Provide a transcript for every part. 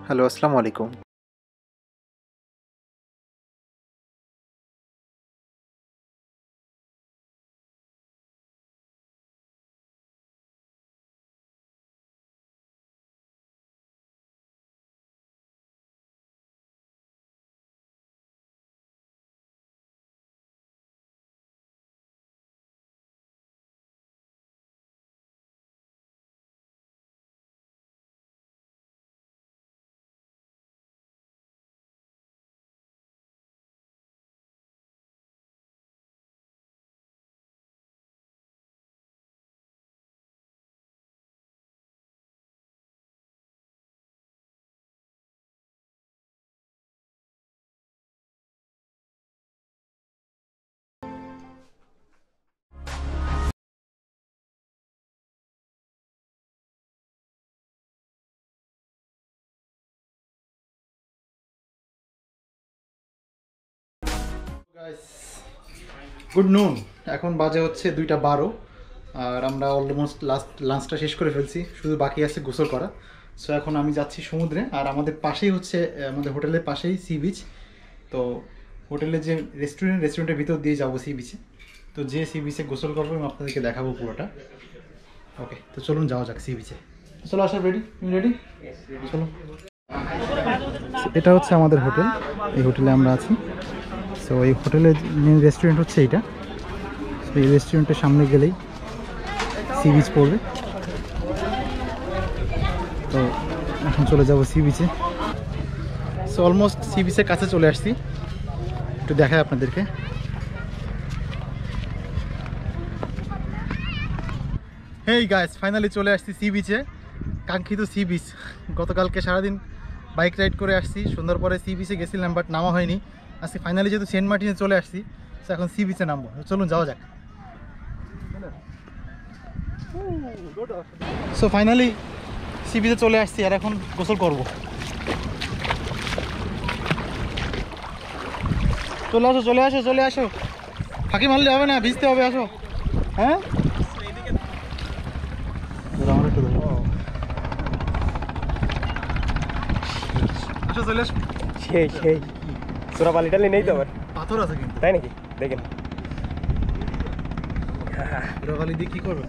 Hello, আসসালামু আলাইকুম। Guys, good নুন। এখন বাজে হচ্ছে 2টা 12 আর আমরা অলমোস্ট লাঞ্চটা শেষ করে ফেলছি, শুধু বাকি আছে গোসল করা। সো এখন আমি যাচ্ছি সমুদ্রে, আর আমাদের পাশেই হচ্ছে আমাদের হোটেলের পাশেই সি বিচ। তো হোটেলের যে রেস্টুরেন্টের ভিতর দিয়ে যাবো সি বিচে। তো যে সি বিচে গোসল করবো এবং আপনাদেরকে দেখাবো পুরোটা। ওকে, তো চলুন যাওয়া যাক সি বিচে। চলো আশা, রেডি? তুমি রেডি? চলো। এটা হচ্ছে আমাদের হোটেল, এই হোটেলে আমরা আছি। তো এই হোটেলের মেন রেস্টুরেন্ট হচ্ছে এইটা। এই রেস্টুরেন্টের সামনে গেলেই সি বিচ পড়বে। তো এখন চলে যাব সি বিচে। সো অলমোস্ট সি বিচের কাছে চলে আসছি, একটু দেখাই আপনাদেরকে। হেই গাইস, ফাইনালি চলে আসছি সি বিচে, কাঙ্ক্ষিত সি বিচ। গতকালকে সারাদিন বাইক রাইড করে আসছি, সন্ধ্যার পরে সি বিচে গেছিলাম, বাট নামা হয়নি। আজকে ফাইনালি যেহেতু সেন্ট মার্টিনে চলে আসছি, তো এখন সি বিচে নামবো। চলুন যাওয়া যাক। সো ফাইনালি সি বিচে চলে আসছি, আর এখন গোসল করব। চলে আসো, চলে আসো, চলে আসো। ফাঁকি মারলে হবে না, ভিজতে হবে, আসো। হ্যাঁ, আসো, চলে আসো। সেই চোরাপালি টালি নেই তো আবার? পাথর আছে কিন্তু, তাই নাকি? দেখেন চোরাবালি দিয়ে কি করবে?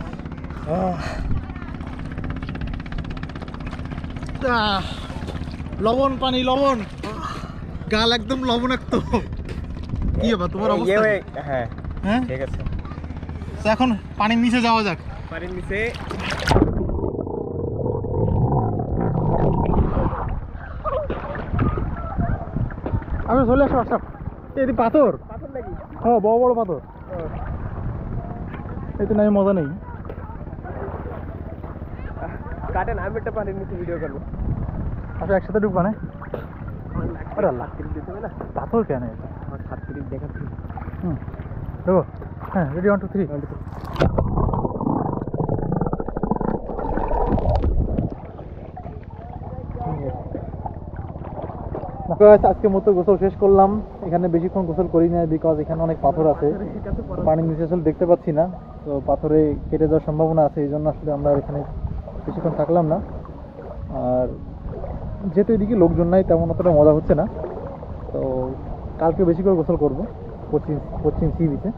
লবণ পানি, লবণ, গাল একদম লবণাক্ত। কি হবে তোমার অবস্থা? হ্যাঁ হ্যাঁ, ঠিক আছে। তো এখন পানির নিচে যাওয়া যাক। পানির নিচে আমি চলে আসো। আচ্ছা, এই পাথর, পাথর নাকি? হ্যাঁ বড় বড় পাথর। এতে নাই মজা নেই। কাটেন, আমি একটা পানির নিচে ভিডিও করবো। আচ্ছা, একসাথে ঢুকবা না? আরে আল্লাহ, দিতে হবে না? পাথর কেন এটা? আমার 37 দেখাচ্ছি। দেখো। হ্যাঁ, রেডি, 1 2 3। আজকে মতো গোসল শেষ করলাম। এখানে বেশিক্ষণ গোসল করি না, বিকজ এখানে অনেক পাথর আছে, পানির নিচে আসলে দেখতে পাচ্ছি না। তো পাথরে কেটে যাওয়ার সম্ভাবনা আছে, এই জন্য আসলে আমরা এখানে বেশিক্ষণ থাকলাম না। আর যেহেতু এদিকে লোকজন নাই, তেমন অতটা মজা হচ্ছে না। তো কালকে বেশি করে গোসল করবো পশ্চিম সি বিচে।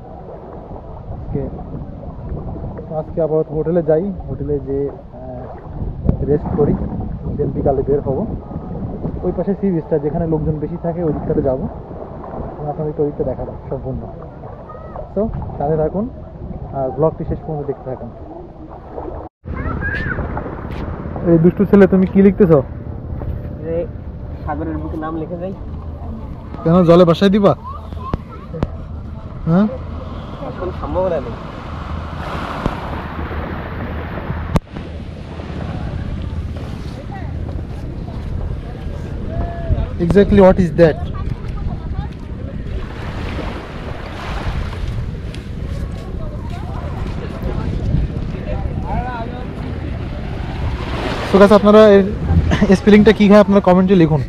আজকে আবার হোটেলে যাই, হোটেলে যে রেস্ট করি, দেন বিকালে বের হবো। ওই পাশে সি বিচটা, যেখানে লোকজন বেশি থাকে, ওই দিকটাতে যাবো। আপনাদেরকে ওই দিকটা দেখাবো সম্পূর্ণ। তো সাথে থাকুন আর ব্লগটি শেষ পর্যন্ত দেখতে থাকুন। এই দুষ্টু ছেলে, তুমি কি লিখতেছ? সাগরের বুকে নাম লিখে যাই। কেন, জলে ভাসায় দিবা? হ্যাঁ, কোনো সম্ভাবনা নেই। exactly what is that? তো গাইস, আপনারা এর স্পেলিংটা কি হয় আপনারা কমেন্টে লিখুন।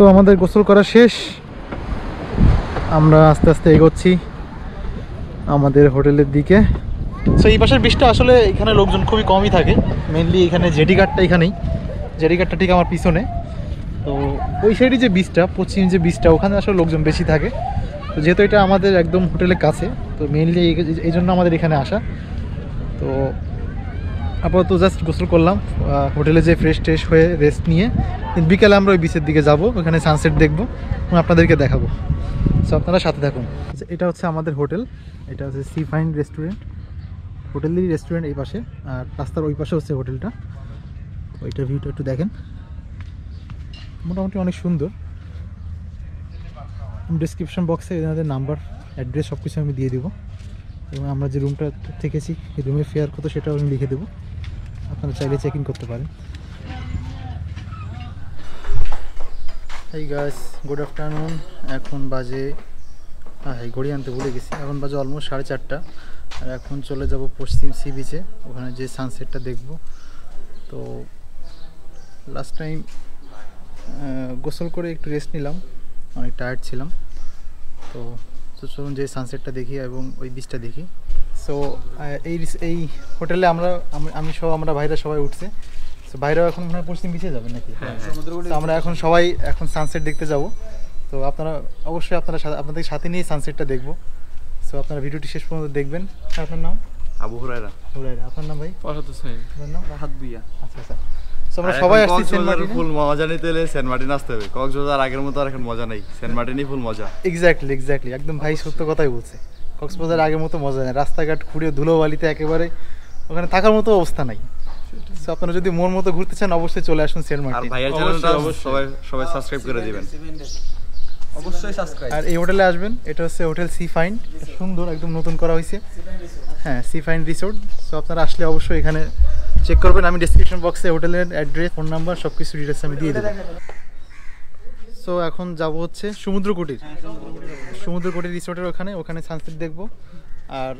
সো আমাদের গোসল করা শেষ, আমরা আস্তে আস্তে এগোচ্ছি আমাদের হোটেলের দিকে। সো এই পাশের বীজটা আসলে এখানে লোকজন খুবই কমই থাকে, মেনলি এখানে জেডি ঘাটটা এখানেই, জেডি ঘাটটা ঠিক আমার পিছনে। তো ওই সাইডে যে বীজটা, পশ্চিম যে বীজটা, ওখানে আসলে লোকজন বেশি থাকে। তো যেহেতু এটা আমাদের একদম হোটেলের কাছে, তো মেনলি এই জন্য আমাদের এখানে আসা। তো আপাতত জাস্ট গোসল করলাম, হোটেলে যে ফ্রেশ ট্রেশ হয়ে রেস্ট নিয়ে বিকেলে আমরা ওই বিচের দিকে যাব, ওখানে সানসেট দেখবো এবং আপনাদেরকে দেখাবো। সো আপনারা সাথে থাকুন। এটা হচ্ছে আমাদের হোটেল, এটা হচ্ছে সি ফাইন রেস্টুরেন্ট, হোটেলেরই রেস্টুরেন্ট এই পাশে, আর রাস্তার ওই পাশে হচ্ছে হোটেলটা। ওইটার ভিউটা একটু দেখেন, মোটামুটি অনেক সুন্দর। ডিসক্রিপশন বক্সে এনাদের নাম্বার, অ্যাড্রেস সব কিছু আমি দিয়ে দেবো, এবং আমরা যে রুমটা থেকেছি এই রুমের ফেয়ার কত সেটাও আমি লিখে দেবো, আপনারা চাইলে চেক ইন করতে পারেন। এই গাইস, গুড আফটারনুন। এখন বাজে, এই ঘড়ি আনতে ভুলে গেছি, এখন বাজে অলমোস্ট 4:30, আর এখন চলে যাব পশ্চিম সি বিচে, ওখানে যে সানসেটটা দেখব। তো লাস্ট টাইম গোসল করে একটু রেস্ট নিলাম, অনেক টায়ার্ড ছিলাম। তো চলুন যে সানসেটটা দেখি এবং ওই বিচটা দেখি। সো এই হোটেলে আমি সহ আমরা ভাইরা সবাই উঠছে। তো ভাইরাও এখন মনে হয় পশ্চিম বিচে যাবে নাকি? তো আমরা এখন সবাই এখন সানসেট দেখতে যাব। তো আপনারা অবশ্যই আপনাদের সাথে নিয়ে সানসেটটা দেখবো। সো আপনারা ভিডিওটি শেষ পর্যন্ত দেখবেন। আপনার নাম? আবু হুরায়রা। হুরায়রা। আপনার নাম ভাই? ফারহাদ হোসেন। আপনার নাম? রাহাত ভুইয়া। আচ্ছা আচ্ছা। সো আমরা সবাই আসছি সেন্ট মার্টিনে। ফুল মজা নিতে হলে সেন্ট মার্টিন আসতে হবে। কক্সবাজার আগের মতো আর এখন মজা নেই, সেন্ট মার্টিনই ফুল মজা। এক্স্যাক্টলি একদম ভাই সত্য কথাই বলছে। কক্সবাজার আগের মতো মজা নেই, রাস্তাঘাট খুঁড়ে ধুলোবালিতে একেবারে ওখানে থাকার মতো অবস্থা নাই। সো আপনারা যদি মন মতো ঘুরতে চান অবশ্যই চলে আসুন সেন্ট আর মার্টিন। ভাইয়ের চ্যানেলটা সবাই সাবস্ক্রাইব করে দিবেন। অবশ্যই সাবস্ক্রাইব। আর এই হোটেলে আসবেন, এটা হচ্ছে হোটেল সি ফাইন, সুন্দর একদম নতুন করা হয়েছে। হ্যাঁ, সি ফাইন রিসোর্ট। সো আপনারা আসলে অবশ্যই এখানে চেক করবেন, আমি ডেসক্রিপশন বক্সে হোটেলের অ্যাড্রেস, ফোন নাম্বার সব কিছু ডিটেলস আমি দিয়ে দেবো। সো এখন যাব হচ্ছে সমুদ্রকুটির রিসোর্টের ওখানে সানসেট দেখবো। আর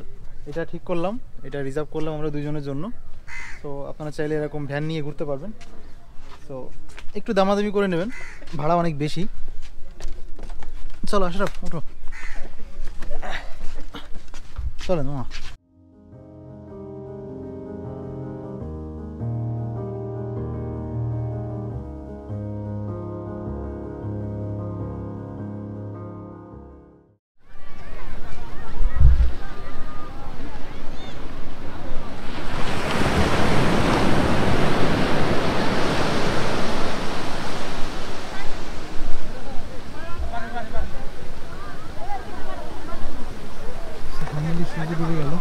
এটা ঠিক করলাম, এটা রিজার্ভ করলাম আমরা দুজনের জন্য। তো আপনারা চাইলে এরকম ভ্যান নিয়ে ঘুরতে পারবেন। তো একটু দামাদামি করে নেবেন, ভাড়া অনেক বেশি। চলো আশরাফ উঠো, চলেন মামা। সূর্য ডুবে গেল।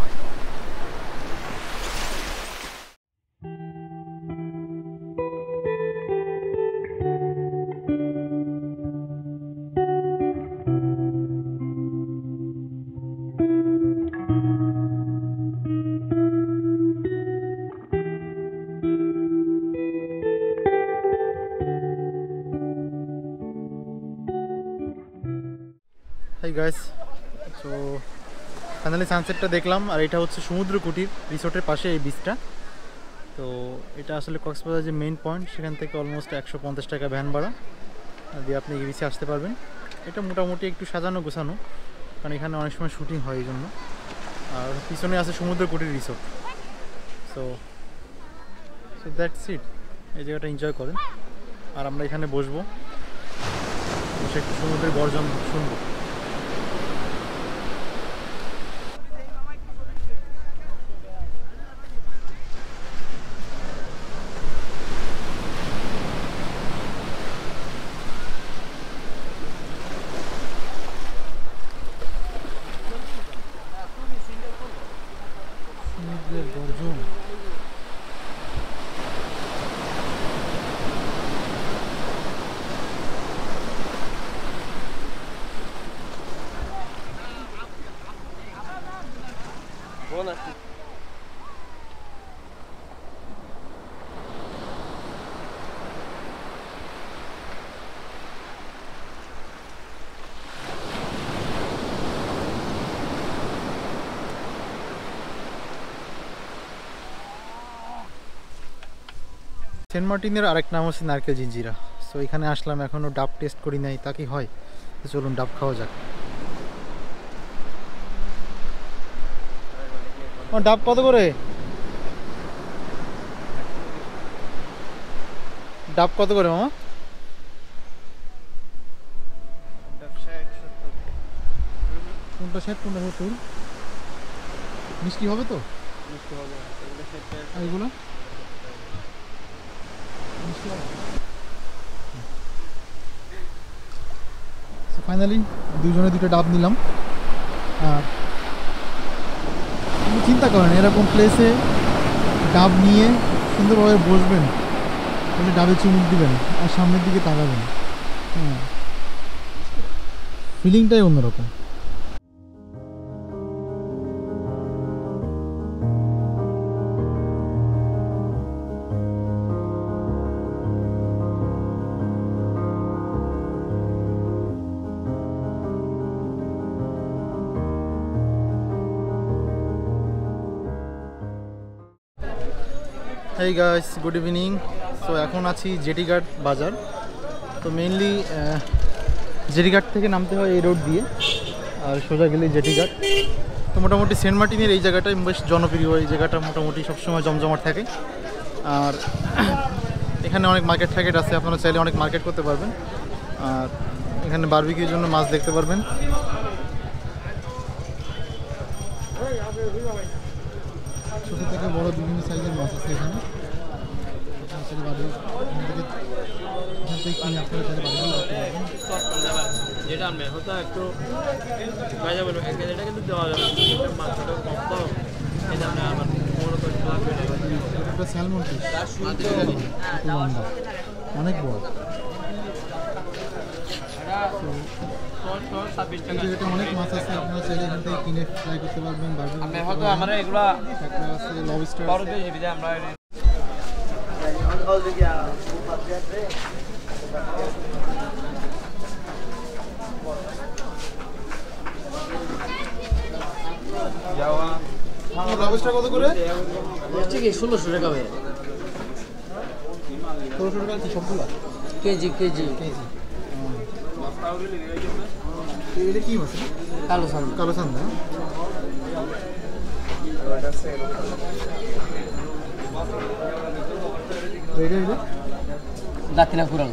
হাই গাইস, তো ফাইনালি সানসেটটা দেখলাম। আর এটা হচ্ছে সমুদ্রকুটির রিসোর্টের পাশে এই বিচটা। তো এটা আসলে কক্সবাজার যে মেইন পয়েন্ট, সেখান থেকে অলমোস্ট 150 টাকা ভ্যান ভাড়া দিয়ে আপনি এই বিচে আসতে পারবেন। এটা মোটামুটি একটু সাজানো গোছানো, কারণ এখানে অনেক সময় শুটিং হয় এই জন্য। আর পিছনে আছে সমুদ্রকুটির রিসোর্ট। সো দ্যাটস ইট, এই জায়গাটা এনজয় করেন। আর আমরা এখানে বসবো, বসে একটু সমুদ্রের গর্জন শুনবো। সমুদ্রের গর্জন, সেন্ট মার্টিনের আরেক নাম হচ্ছে নারকেল জিঞ্জিরা। সো এখানে আসলাম, এখনও ডাব টেস্ট করি নাই, তা কি হয়? তো চলুন ডাব খাওয়া যাক। ডাব কত করে? ডাব কত করে মামা? কোনটা 60 কোনটা 70? মিষ্টি হবে তো? আর এগুলো মিষ্টি হবে? ফাইনালি দুজনে দুটো ডাব নিলাম। আর আপনি চিন্তা করেন এরকম প্লেসে ডাব নিয়ে সুন্দরভাবে বসবেন, তাহলে ডাবে চুমুক দিবেন আর সামনের দিকে তাকাবেন। হ্যাঁ, ফিলিংটাই অন্যরকম। Hey guys, good evening. So এখন আছি জেটিঘাট বাজার। তো মেইনলি জেটিঘাট থেকে নামতে হয় এই রোড দিয়ে, আর সোজা গেলে জেটিঘাট। তো মোটামুটি সেন্ট মার্টিনের এই জায়গাটাই বেশ জনপ্রিয়, এই জায়গাটা মোটামুটি সবসময় জমজমাট থাকে। আর এখানে অনেক মার্কেট টার্কেট আছে, আপনারা চাইলে অনেক মার্কেট করতে পারবেন। আর এখানে বারবিকিউর জন্য মাছ দেখতে পারবেন। ছোটো থেকে বড় বিভিন্ন সাইজের মাছ আছে এখানে। স্যালমন ফিশ অনেক বড়, অনেক মাছ আছে, আপনারা চাইলে এখান থেকে কিনে ফ্রাই করতে পারবেন। লবস্টার কত করে? 1600 টাকা ভাই, 1600 টাকা কি সবগুলো? KG KG KG. এটা কি মাছ? কালো সামনে কালো চান্দা। দাতিনা কুরাল।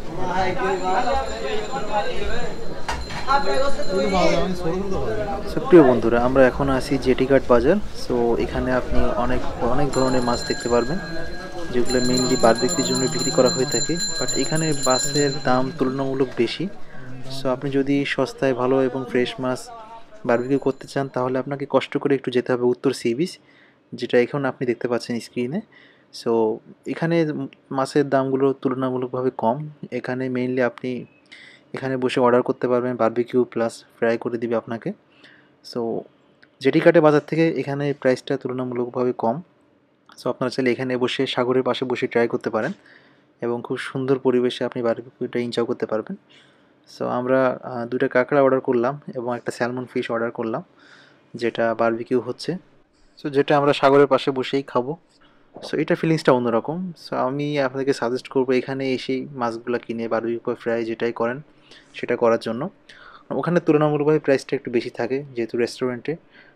প্রিয় বন্ধুরা, আমরা এখন আছি জেটিঘাট বাজার। সো এখানে আপনি অনেক অনেক ধরনের মাছ দেখতে পারবেন, যেগুলো মেইনলি বারবিকিউর জন্য বিক্রি করা হয়ে থাকে। বাট এখানে মাছের দাম তুলনামূলক বেশি। সো আপনি যদি সস্তায় ভালো এবং ফ্রেশ মাছ বারবিকিউ করতে চান, তাহলে আপনাকে কষ্ট করে একটু যেতে হবে উত্তর সি বিচ, যেটা এখন আপনি দেখতে পাচ্ছেন স্ক্রিনে। সো এখানে মাছের দামগুলো তুলনামূলকভাবে কম। এখানে মেইনলি আপনি এখানে বসে অর্ডার করতে পারবেন, বারবিকিউ প্লাস ফ্রাই করে দিবে আপনাকে। সো জেটিঘাটে বাজার থেকে এখানে প্রাইসটা তুলনামূলকভাবে কম। সো আপনারা চাইলে এখানে বসে সাগরের পাশে বসে ট্রাই করতে পারেন এবং খুব সুন্দর পরিবেশে আপনি বারবিকিউটা এনজয় করতে পারবেন। সো আমরা দুটো কাঁকড়া অর্ডার করলাম এবং একটা স্যালমন ফিশ অর্ডার করলাম, যেটা বারবিকিউ হচ্ছে। সো যেটা আমরা সাগরের পাশে বসেই খাবো। সো এটা ফিলিংসটা অন্যরকম। সো আমি আপনাদেরকে সাজেস্ট করবো এখানে এসেই মাছগুলো কিনে বারবিকিউ ফ্রাই যেটাই করেন সেটা করার জন্য। ওখানে তুলনামূলকভাবে প্রাইসটা একটু বেশি থাকে যেহেতু রেস্টুরেন্টে,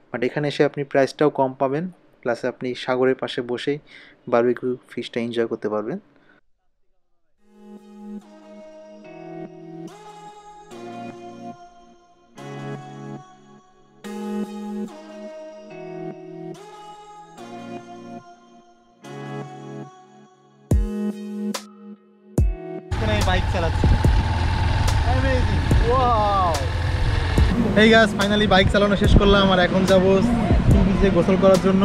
বাট এখানে এসে আপনি প্রাইসটাও কম পাবেন, প্লাস আপনি সাগরের পাশে বসেই বারবিকিউ ফিশটা এনজয় করতে পারবেন। বাইক চালাচ্ছি। এই গাছ ফাইনালি বাইক চালানো শেষ করলাম, আর এখন যাবো সি বিচে গোসল করার জন্য।